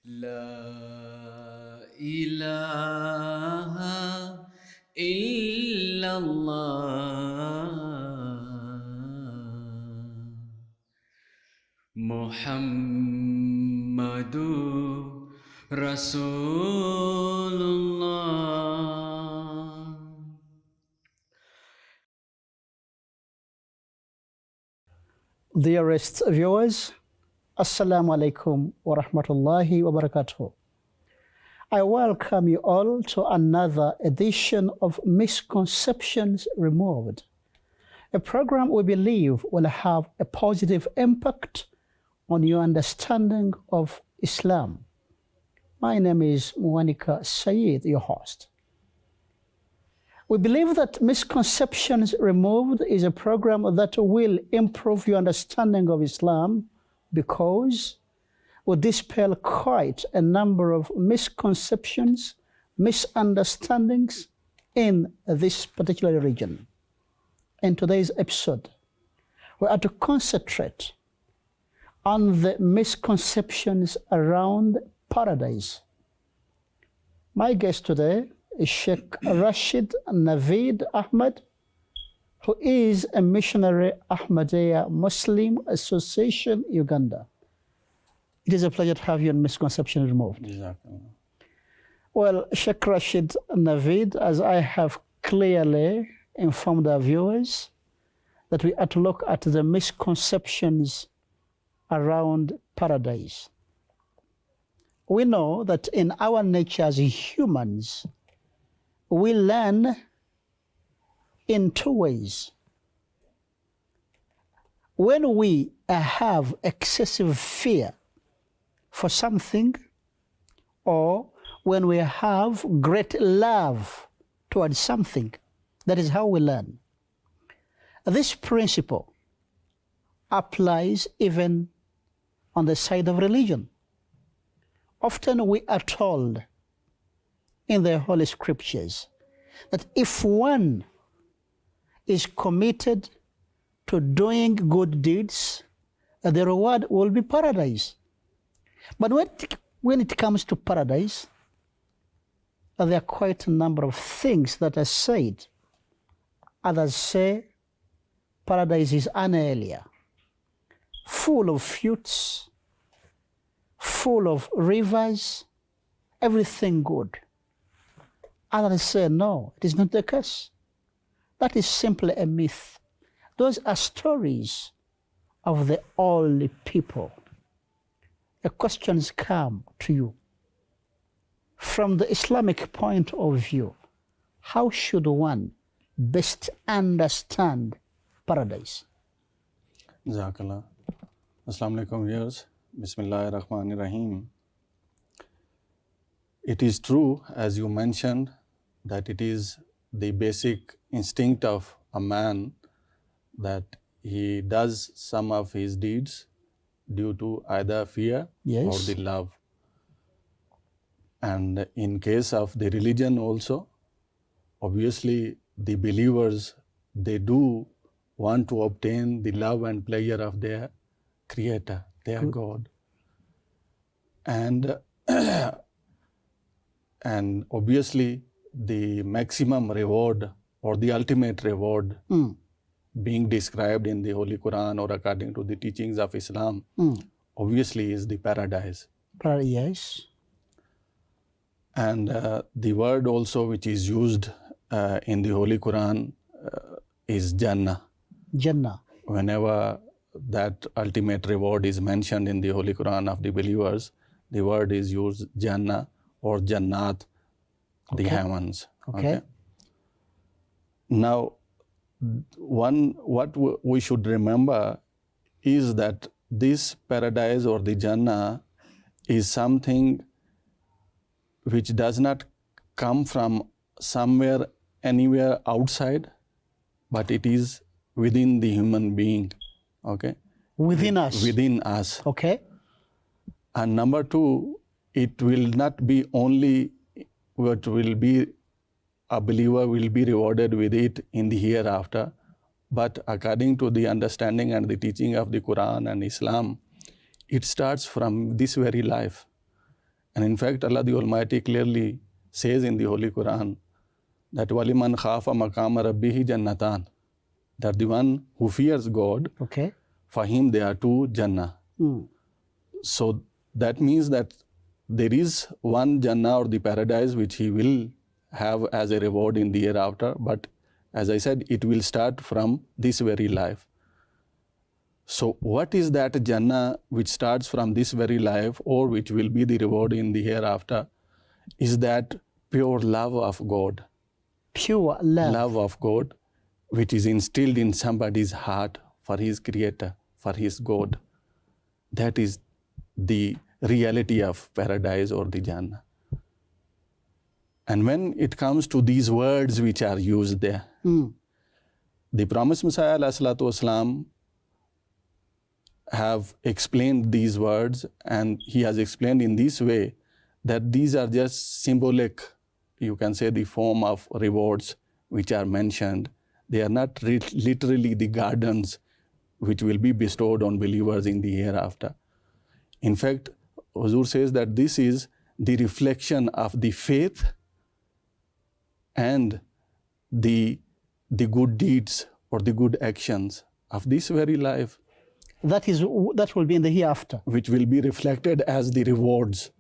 لا إله إلا الله محمد رسول الله. Dearest viewers, Assalamu alaikum wa rahmatullahi wa barakatuh. I welcome you all to another edition of Misconceptions Removed, a program we believe will have a positive impact on your understanding of Islam. My name is Muwanika Saeed, your host. We believe that Misconceptions Removed is a program that will improve your understanding of Islam because we dispel quite a number of misconceptions, misunderstandings in this particular region. In today's episode, we are to concentrate on the misconceptions around paradise. My guest today is Sheikh Rashid Naveed Ahmed, who is a missionary Ahmadiyya Muslim Association, Uganda. It is a pleasure to have you on Misconception Removed. Exactly. Well, Sheikh Rashid Naveed, as I have clearly informed our viewers, that we are to look at the misconceptions around paradise. We know that in our nature as humans, we learn in two ways. When we have excessive fear for something, or when we have great love towards something, that is how we learn. This principle applies even on the side of religion. Often we are told in the Holy Scriptures that if one is committed to doing good deeds, the reward will be paradise. But when it comes to paradise, there are quite a number of things that are said. Others say paradise is an area full of fruits, full of rivers, everything good. Others say, no, it is not the case. That is simply a myth. Those are stories of the old people. The questions come to you. From the Islamic point of view, how should one best understand paradise? Jazakallah. Assalamu alaikum viewers. Bismillahir Rahmanir Rahim. It is true, as you mentioned, that it is the basic instinct of a man that he does some of his deeds due to either fear or the love. And in case of the religion also, obviously the believers, they do want to obtain the love and pleasure of their Creator, their God. And and obviously the maximum reward or the ultimate reward being described in the Holy Quran or according to the teachings of Islam, obviously is the paradise. Yes. And the word also which is used in the Holy Quran is Jannah. Jannah. Whenever that ultimate reward is mentioned in the Holy Quran of the believers, the word is used Jannah or Jannat, the heavens. Okay. Now, what we should remember is that this paradise or the Jannah is something which does not come from somewhere, anywhere outside, but it is within the human being. Okay? Within us. Within us. Okay. And number two, it will not be only what will be, a believer will be rewarded with it in the hereafter, but according to the understanding and the teaching of the Quran and Islam, it starts from this very life. And in fact, Allah the Almighty clearly says in the Holy Quran that وَلِمَنْ خَافَ مَقَامَ رَبِّهِ جَنَّتَانِ, that the one who fears God, Okay. for him there are two Jannah. So that means that there is one Jannah or the paradise which he will have as a reward in the hereafter, but as I said, it will start from this very life. So what is that Jannah which starts from this very life or which will be the reward in the hereafter? Is that pure love of God. Pure love. Love of God, which is instilled in somebody's heart for his Creator, for his God. That is the reality of paradise or the Jannah. And when it comes to these words which are used there, the promised Messiah ﷺ have explained these words, and he has explained in this way that these are just symbolic, you can say, the form of rewards which are mentioned. They are not literally the gardens which will be bestowed on believers in the hereafter. In fact, Huzur says that this is the reflection of the faith and the good deeds or the good actions of this very life. That will be in the hereafter. Which will be reflected as the rewards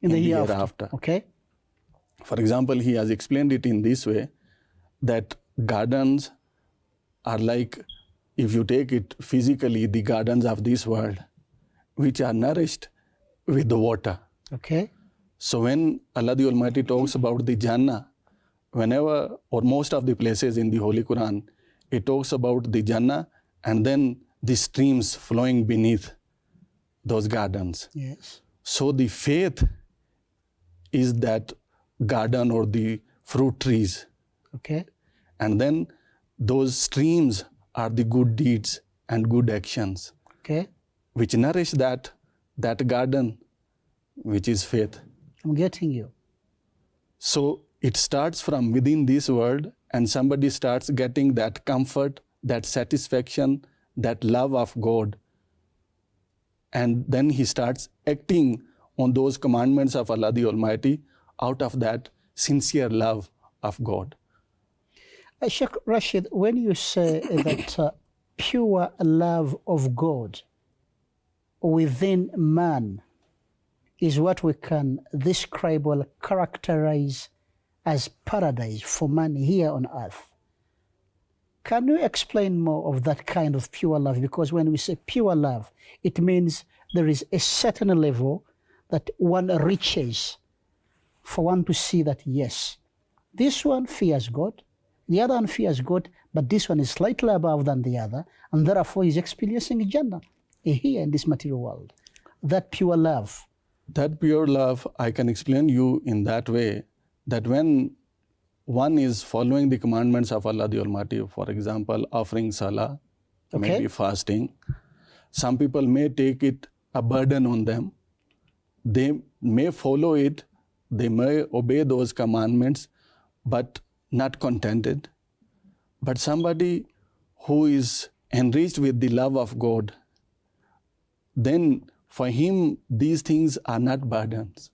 in the hereafter. Okay. For example, he has explained it in this way, that gardens are like, if you take it physically, the gardens of this world, which are nourished with the water. Okay. So when Allah the Almighty talks about the Jannah, whenever or most of the places in the Holy Quran, it talks about the Jannah and then the streams flowing beneath those gardens. Yes. So the faith is that garden or the fruit trees. Okay. And then those streams are the good deeds and good actions. Okay. Which nourish that garden, which is faith. I'm getting you. So it starts from within this world, and somebody starts getting that comfort, that satisfaction, that love of God. And then he starts acting on those commandments of Allah the Almighty out of that sincere love of God. Sheikh Rashid, when you say that pure love of God within man is what we can describe or characterize as paradise for man here on earth, can you explain more of that kind of pure love? Because when we say pure love, it means there is a certain level that one reaches for one to see that, yes, this one fears God, the other one fears God, but this one is slightly above than the other, and therefore is experiencing Jannah here in this material world. That pure love. That pure love, I can explain you in that way, that when one is following the commandments of Allah the Almighty, for example, offering salah, maybe fasting, some people may take it a burden on them. They may follow it, they may obey those commandments, but not contented. But somebody who is enriched with the love of God, then for him these things are not burdens.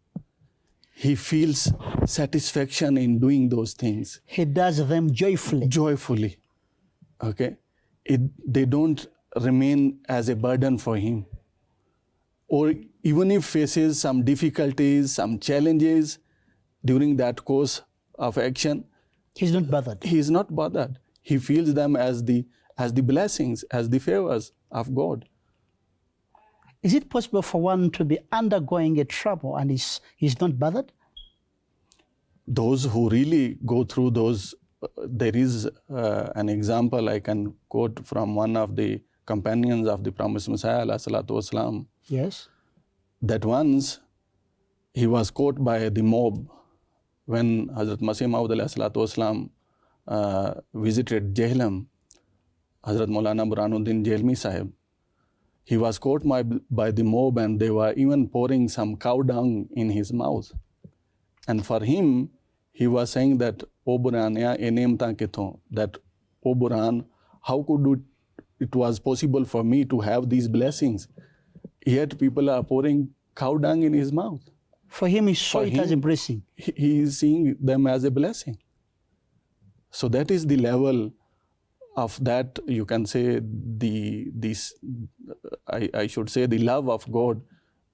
He feels satisfaction in doing those things. He does them joyfully. Joyfully. Okay? They don't remain as a burden for him. Or even if faces some difficulties, some challenges during that course of action, he's not bothered. He is not bothered. He feels them as the blessings, as the favors of God. Is it possible for one to be undergoing a trouble and he's not bothered? Those who really go through those, there is an example I can quote from one of the companions of the promised Messiah, ﷺ. Yes. That once he was caught by the mob when Hazrat Masih Maud ﷺ visited Jehlam, Hazrat Maulana Burhanuddin Jailmi Sahib. He was caught by the mob, and they were even pouring some cow dung in his mouth. And for him, he was saying that, O Burhan, that, O Burhan, how could it was possible for me to have these blessings? Yet people are pouring cow dung in his mouth. For him, he saw it as a blessing. He is seeing them as a blessing. So that is the level of that, you can say, I should say the love of God.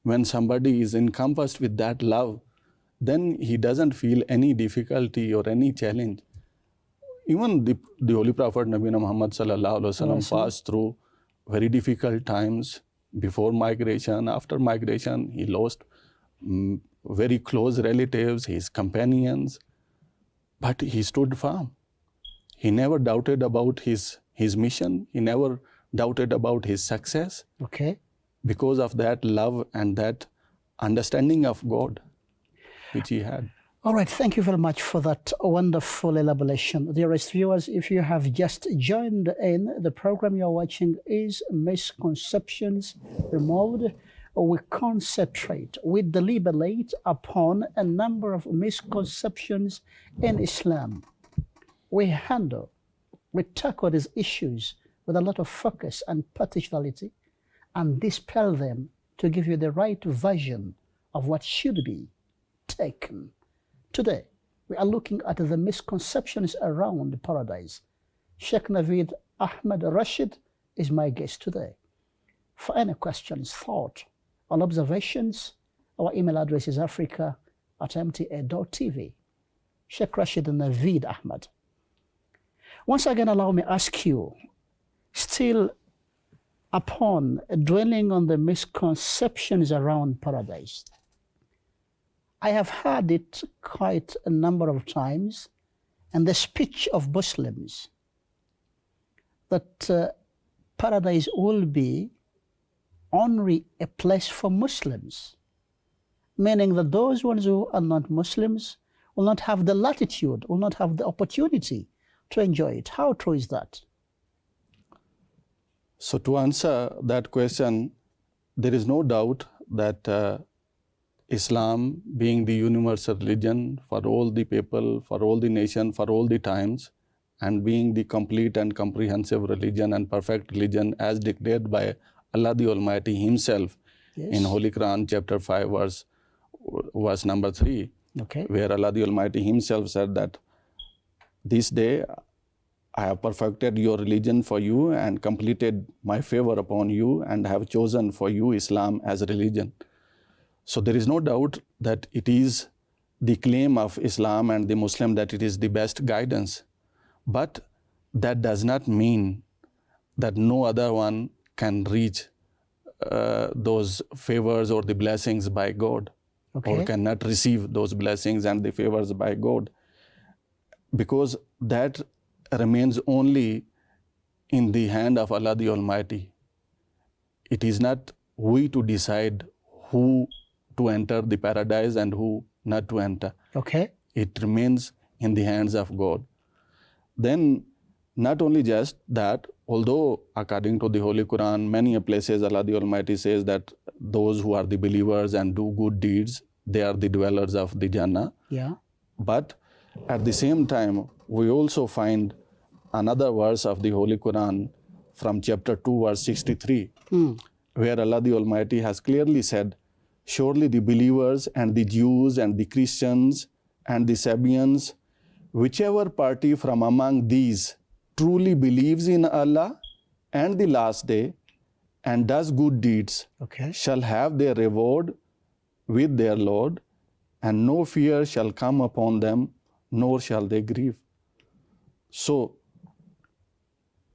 When somebody is encompassed with that love, then he doesn't feel any difficulty or any challenge. Even the Holy Prophet Nabi Muhammad sallallahu alaihi wasallam passed through very difficult times before migration. After migration, he lost very close relatives, his companions, but he stood firm. He never doubted about his mission. He never doubted about his success. Okay. Because of that love and that understanding of God which he had. All right, thank you very much for that wonderful elaboration. Dearest viewers, if you have just joined in, the program you're watching is Misconceptions Removed. We concentrate, we deliberate upon a number of misconceptions in Islam. We tackle these issues with a lot of focus and particularity and dispel them to give you the right version of what should be taken. Today, we are looking at the misconceptions around paradise. Sheikh Naveed Ahmed Rashid is my guest today. For any questions, thought, or observations, our email address is africa@mta.tv. Sheikh Rashid Naveed Ahmed. Once again, allow me to ask you, still upon dwelling on the misconceptions around paradise, I have heard it quite a number of times in the speech of Muslims that paradise will be only a place for Muslims, meaning that those ones who are not Muslims will not have the latitude, will not have the opportunity to enjoy it. How true is that? So to answer that question, there is no doubt that Islam, being the universal religion for all the people, for all the nation, for all the times, and being the complete and comprehensive religion and perfect religion as declared by Allah the Almighty Himself in Holy Quran, chapter 5, verse number 3, where Allah the Almighty Himself said that this day I have perfected your religion for you and completed my favor upon you and have chosen for you Islam as a religion. So there is no doubt that it is the claim of Islam and the Muslim that it is the best guidance. But that does not mean that no other one can reach those favors or the blessings by God, or cannot receive those blessings and the favors by God, because that remains only in the hand of Allah the Almighty. It is not we to decide who to enter the paradise and who not to enter. It remains in the hands of God. Then not only just that, although according to the Holy Quran, many places Allah the Almighty says that those who are the believers and do good deeds, they are the dwellers of the Jannah. But at the same time, we also find another verse of the Holy Quran from chapter 2, verse 63, where Allah the Almighty has clearly said, surely the believers and the Jews and the Christians and the Sabians, whichever party from among these truly believes in Allah and the last day and does good deeds, shall have their reward with their Lord, and no fear shall come upon them, nor shall they grieve. So,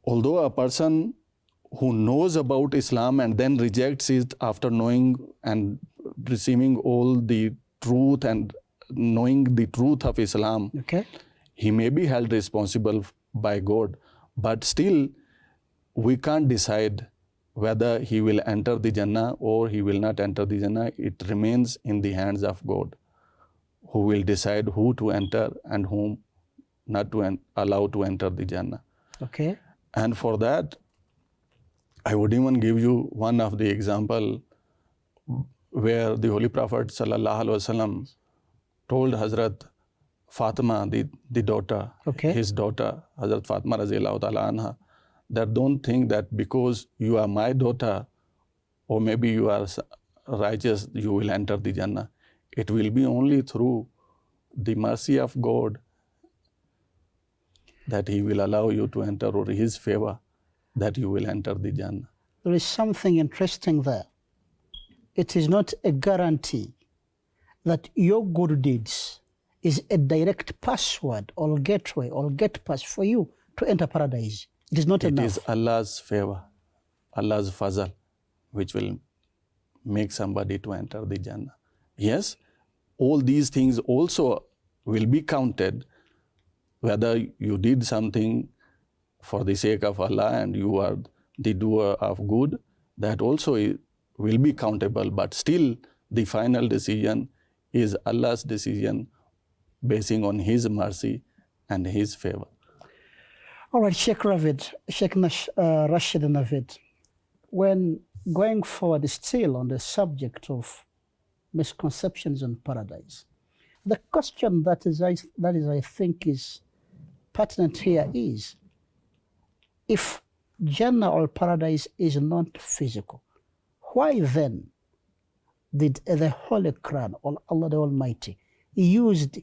although a person who knows about Islam and then rejects it after knowing and receiving all the truth and knowing the truth of Islam, he may be held responsible by God, but still we can't decide whether he will enter the Jannah or he will not enter the Jannah. It remains in the hands of God, who will decide who to enter and whom not to allow to enter the Jannah. And for that, I would even give you one of the example where the Holy Prophet sallallahu alaihi wasallam told Hazrat Fatima, the daughter, his daughter, Hazrat Fatima raziyallahu ta'ala anha, that don't think that because you are my daughter or maybe you are righteous, you will enter the Jannah. it will be only through the mercy of God that He will allow you to enter, or His favor that you will enter the Jannah. There is something interesting there. It is not a guarantee that your good deeds is a direct password or gateway or gate pass for you to enter paradise. It is not enough. It is Allah's favor, Allah's fazal, which will make somebody to enter the Jannah. Yes, all these things also will be counted, whether you did something for the sake of Allah and you are the doer of good, that also will be countable. But still, the final decision is Allah's decision, basing on His mercy and His favor. All right, Sheikh Rashid Navid, when going forward still on the subject of misconceptions on paradise, the question that is I think is pertinent here is, if Jannah or paradise is not physical, why then did the Holy Quran, or Allah the Almighty, used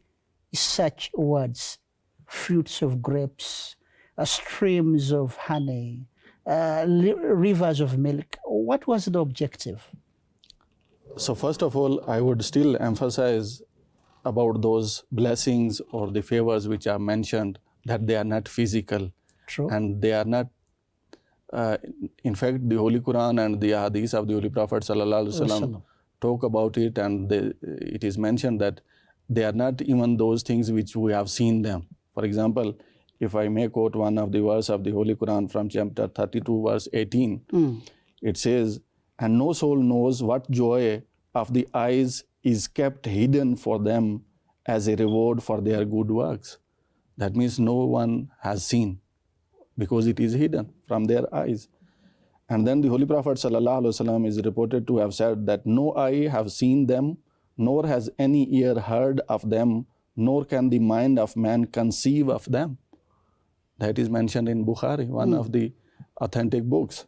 such words, fruits of grapes, streams of honey, rivers of milk? What was the objective? So first of all, I would still emphasize about those blessings or the favors which are mentioned, that they are not physical. True. And they are not, in fact, the Holy Quran and the Hadith of the Holy Prophet ﷺ talk about it, and it is mentioned that they are not even those things which we have seen them. For example, if I may quote one of the verse of the Holy Quran from chapter 32, verse 18, it says, "And no soul knows what joy of the eyes is kept hidden for them as a reward for their good works." That means no one has seen, because it is hidden from their eyes. And then the Holy Prophet ﷺ is reported to have said that no eye have seen them, nor has any ear heard of them, nor can the mind of man conceive of them. That is mentioned in Bukhari, one of the authentic books.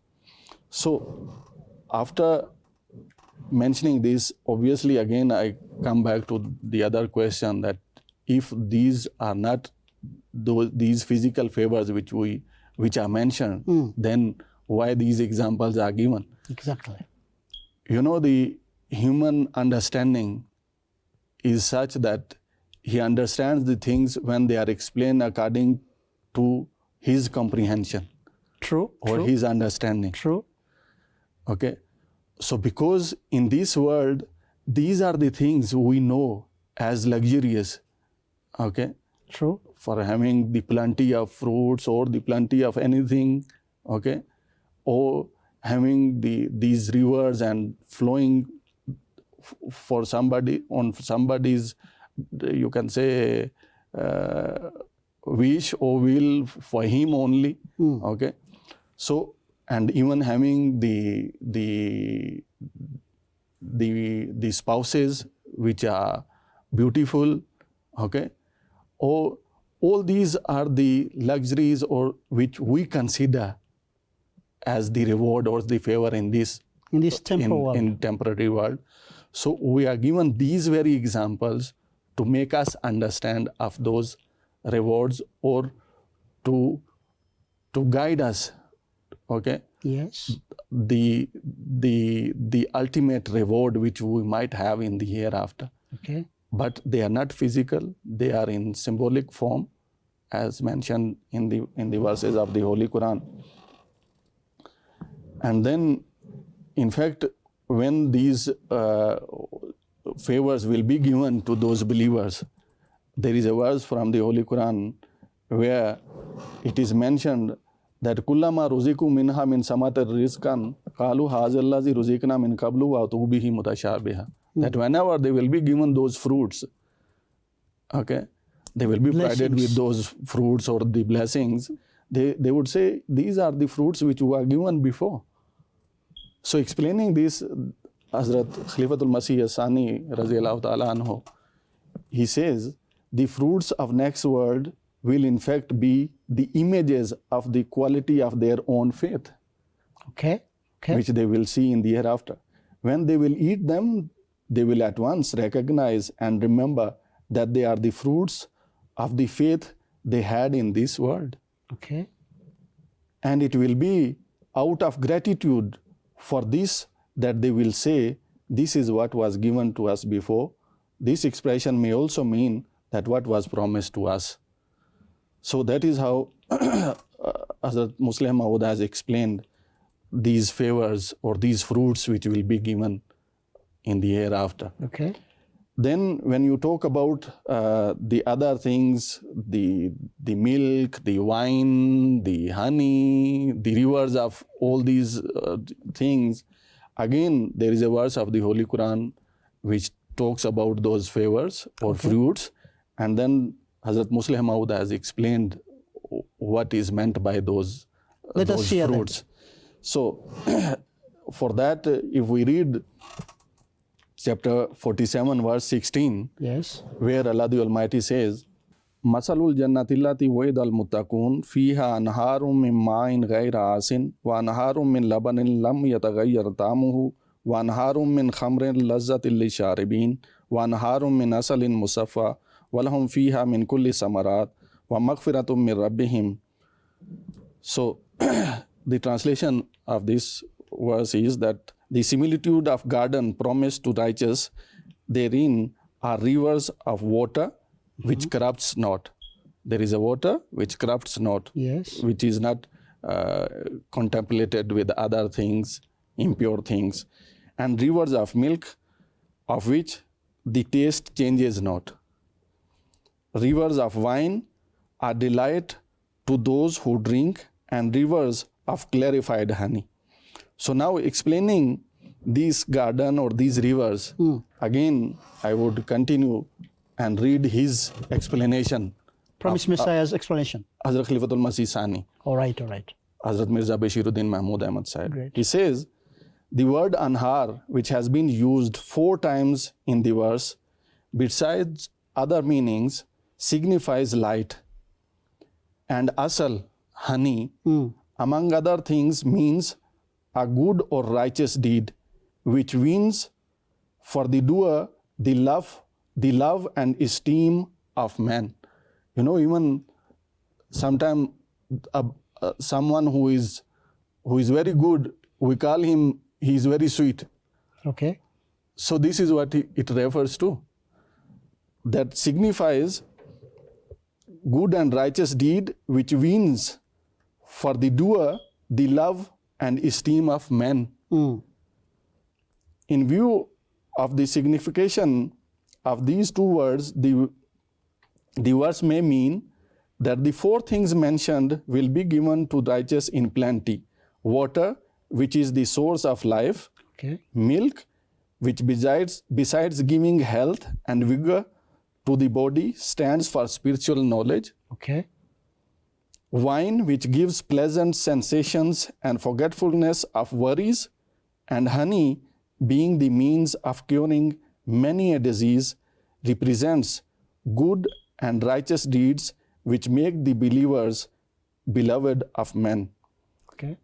So after mentioning this, obviously again I come back to the other question, that if these are not these physical favors which are mentioned, then why these examples are given? Exactly. You know, the human understanding is such that he understands the things when they are explained according to his comprehension. True. Or his understanding. True. Okay. So because in this world, these are the things we know as luxurious. Okay. True. For having the plenty of fruits or the plenty of anything, okay, or having these rivers and flowing for somebody on somebody's, you can say, wish or will for him only, okay. So, and even having the spouses which are beautiful, okay. All these are the luxuries or which we consider as the reward or the favor in this temporal world. In temporary world. So we are given these very examples to make us understand of those rewards, or to guide us, okay. Yes. The ultimate reward which we might have in the hereafter. Okay. But they are not physical; they are in symbolic form, as mentioned in the verses of the Holy Quran. And then, in fact, when these favors will be given to those believers, there is a verse from the Holy Quran where it is mentioned that kullama ruziku minha min samatir rizqan qalu hazallazi ruzikna min qablu wa tubihi mutashabiha. That whenever they will be given those fruits, okay, they will be provided with those fruits or the blessings, they would say, these are the fruits which were given before. So explaining this, Hazrat Khalifatul Masih As-Sani Raziyallahu Ta'ala Anhu, he says, the fruits of next world will in fact be the images of the quality of their own faith, okay. which they will see in the hereafter. When they will eat them, they will at once recognize and remember that they are the fruits of the faith they had in this world. Okay. And it will be out of gratitude for this that they will say, this is what was given to us before. This expression may also mean that what was promised to us. So that is how Hazrat Muslim Maud has explained these favors or these fruits which will be given in the hereafter. Okay. Then when you talk about the other things, the milk, the wine, the honey, the rivers of all these things, again there is a verse of the Holy Quran which talks about those favors or fruits, and then Hazrat Muslim Maud has explained what is meant by those fruits. So for that, if we read chapter 47 verse 16, yes, where Allah the Almighty says, Masalul jannatillati waidal muttaqun fiha anharum min ma'in ghayra asin wa anharum min labanin lam yataghayyar ta'muhu wa anharum min khamrin lazzatil lisharibin wa anharum min asalin musaffa wa lahum fiha min kulli samarat wa maghfiratum min rabbihim. So the translation of this verse is that the similitude of garden promised to righteous, therein are rivers of water which corrupts not. There is a water which corrupts not, yes, which is not contemplated with other things, impure things, and rivers of milk of which the taste changes not. Rivers of wine are delight to those who drink, and rivers of clarified honey. So now explaining this garden or these rivers, again I would continue and read his explanation. Promised Messiah's explanation. Hazrat Khalifatul Masih Sani. All right. Hazrat Mirza Bashiruddin Mahmud Ahmad Sahib. Great. He says, the word anhar, which has been used 4 times in the verse, besides other meanings, signifies light. And asal, honey, among other things, means a good or righteous deed, which wins for the doer the love and esteem of men. You know, even sometimes someone who is very good, we call him, he is very sweet. Okay. So this is what it refers to. That signifies good and righteous deed which wins for the doer the love and esteem of men. In view of the signification of these 2 words, the verse may mean that the 4 things mentioned will be given to righteous in plenty. Water, which is the source of life. Okay. Milk, which besides giving health and vigor to the body, stands for spiritual knowledge. Okay. Wine, which gives pleasant sensations and forgetfulness of worries, and honey, being the means of curing many a disease, represents good and righteous deeds which make the believers beloved of men. Okay.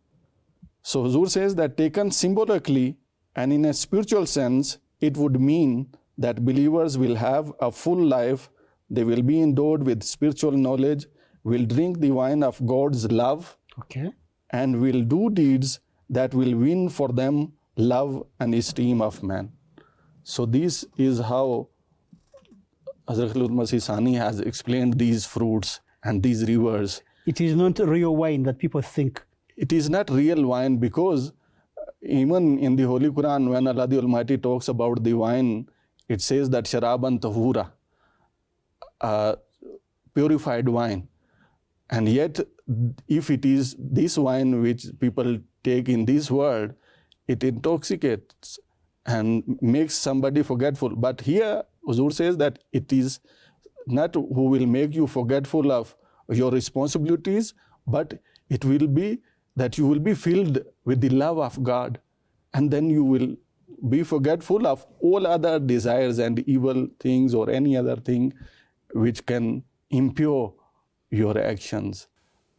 So Huzur says that taken symbolically and in a spiritual sense, it would mean that believers will have a full life, they will be endowed with spiritual knowledge, will drink the wine of God's love, Okay. and will do deeds that will win for them love and esteem of man. So this is how Hazrat Khalid Masih Sani has explained these fruits and these rivers. It is not real wine that people think. It is not real wine, because even in the Holy Quran, when Allah the Almighty talks about the wine, it says that sharaban tahura, purified wine. And yet, if it is this wine which people take in this world, it intoxicates and makes somebody forgetful. But here, Huzur says that it is not who will make you forgetful of your responsibilities, but it will be that you will be filled with the love of God, and then you will be forgetful of all other desires and evil things or any other thing which can impure your actions.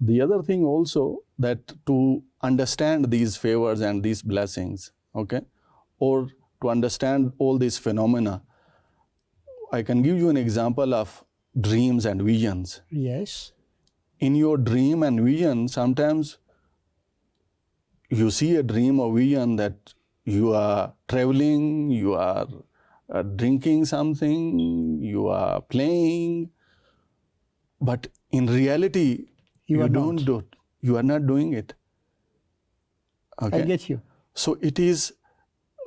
The other thing also, that to understand these favors and these blessings, okay, or to understand all these phenomena, I can give you an example of dreams and visions. Yes. In your dream and vision, sometimes you see a dream or vision that you are traveling, you are drinking something, you are playing, but in reality, You are don't not. do it. You are not doing it. Okay. I get you. So it is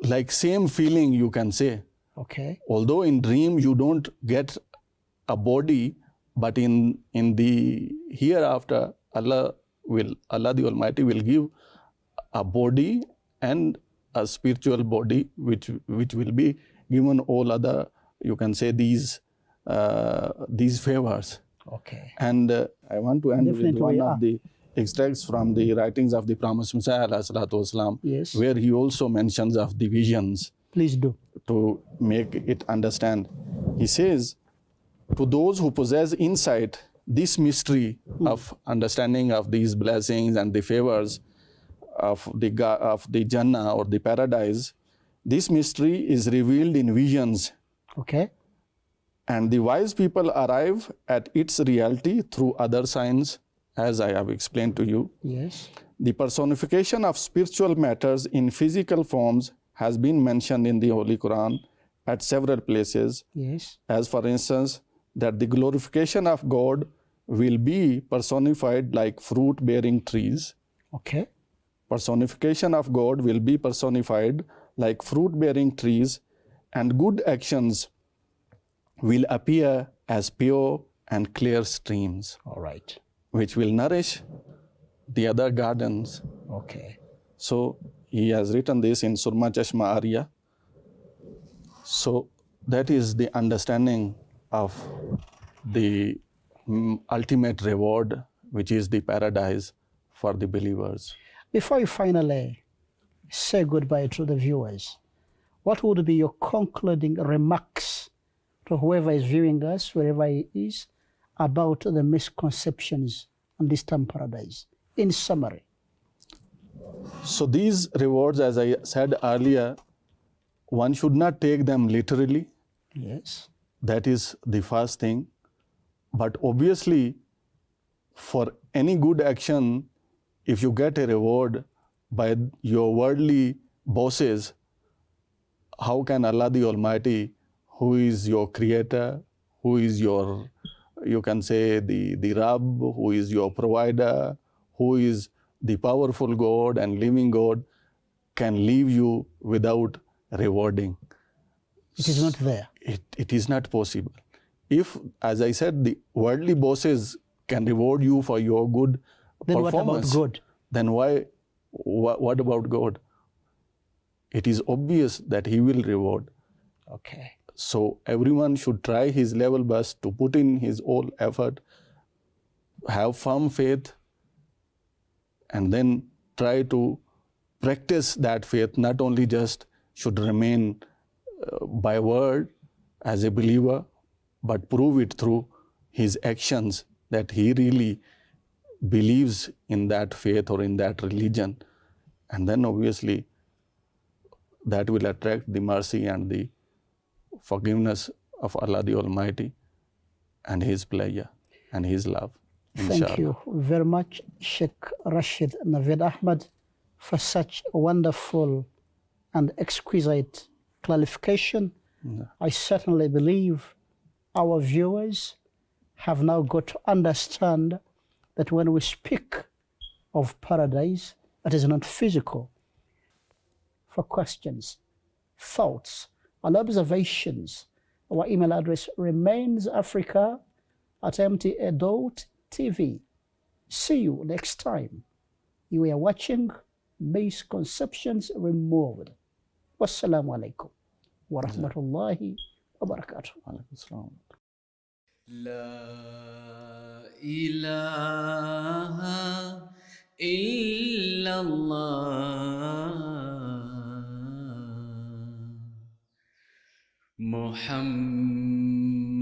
like same feeling, you can say. Okay. Although in dream you don't get a body, but in the hereafter, Allah the Almighty will give a body and a spiritual body, which will be given all other, you can say, these favors. Okay. And I want to end Definitely, with one yeah. of the extracts from the writings of the promised Messiah, alayhi salatu wasalam, Yes. where he also mentions of the visions Please do. to make it understand. He says, to those who possess insight, this mystery of understanding of these blessings and the favors of the Jannah or the paradise, this mystery is revealed in visions, Okay. and the wise people arrive at its reality through other signs, as I have explained to you. Yes. The personification of spiritual matters in physical forms has been mentioned in the Holy Quran at several places, Yes. as for instance, that the glorification of God will be personified like fruit-bearing trees. Okay. Personification of God will be personified like fruit-bearing trees, and good actions will appear as pure and clear streams, All right. which will nourish the other gardens. Okay. So he has written this in Surma Chashma Arya. So that is the understanding of the ultimate reward, which is the paradise for the believers. Before you finally say goodbye to the viewers, what would be your concluding remarks to whoever is viewing us, wherever he is, about the misconceptions on this term paradise, in summary? So these rewards, as I said earlier, one should not take them literally. Yes. That is the first thing. But obviously, for any good action, if you get a reward by your worldly bosses, how can Allah the Almighty, who is your creator, who is your, you can say, the Rabb, who is your provider, who is the powerful God and living God, can leave you without rewarding? It is not there. It is not possible. If, as I said, the worldly bosses can reward you for your good Then performance, what about God? then what about God? It is obvious that He will reward. Okay. So everyone should try his level best to put in his all effort, have firm faith, and then try to practice that faith. Not only just should remain by word as a believer, but prove it through his actions that he really believes in that faith or in that religion. And then obviously that will attract the mercy and the forgiveness of Allah the Almighty and His pleasure and His love. Thank you very much, Sheikh Rashid Naveed Ahmad, for such a wonderful and exquisite clarification. I certainly believe our viewers have now got to understand that when we speak of paradise, it is not physical. For questions, thoughts, and observations, our email address remains africa@mta.tv. See you next time. You are watching Misconceptions Removed. Wassalamu alaikum wa rahmatullahi wa barakatuh. La ilaha illallah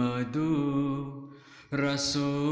Muhammadur Rasulullah.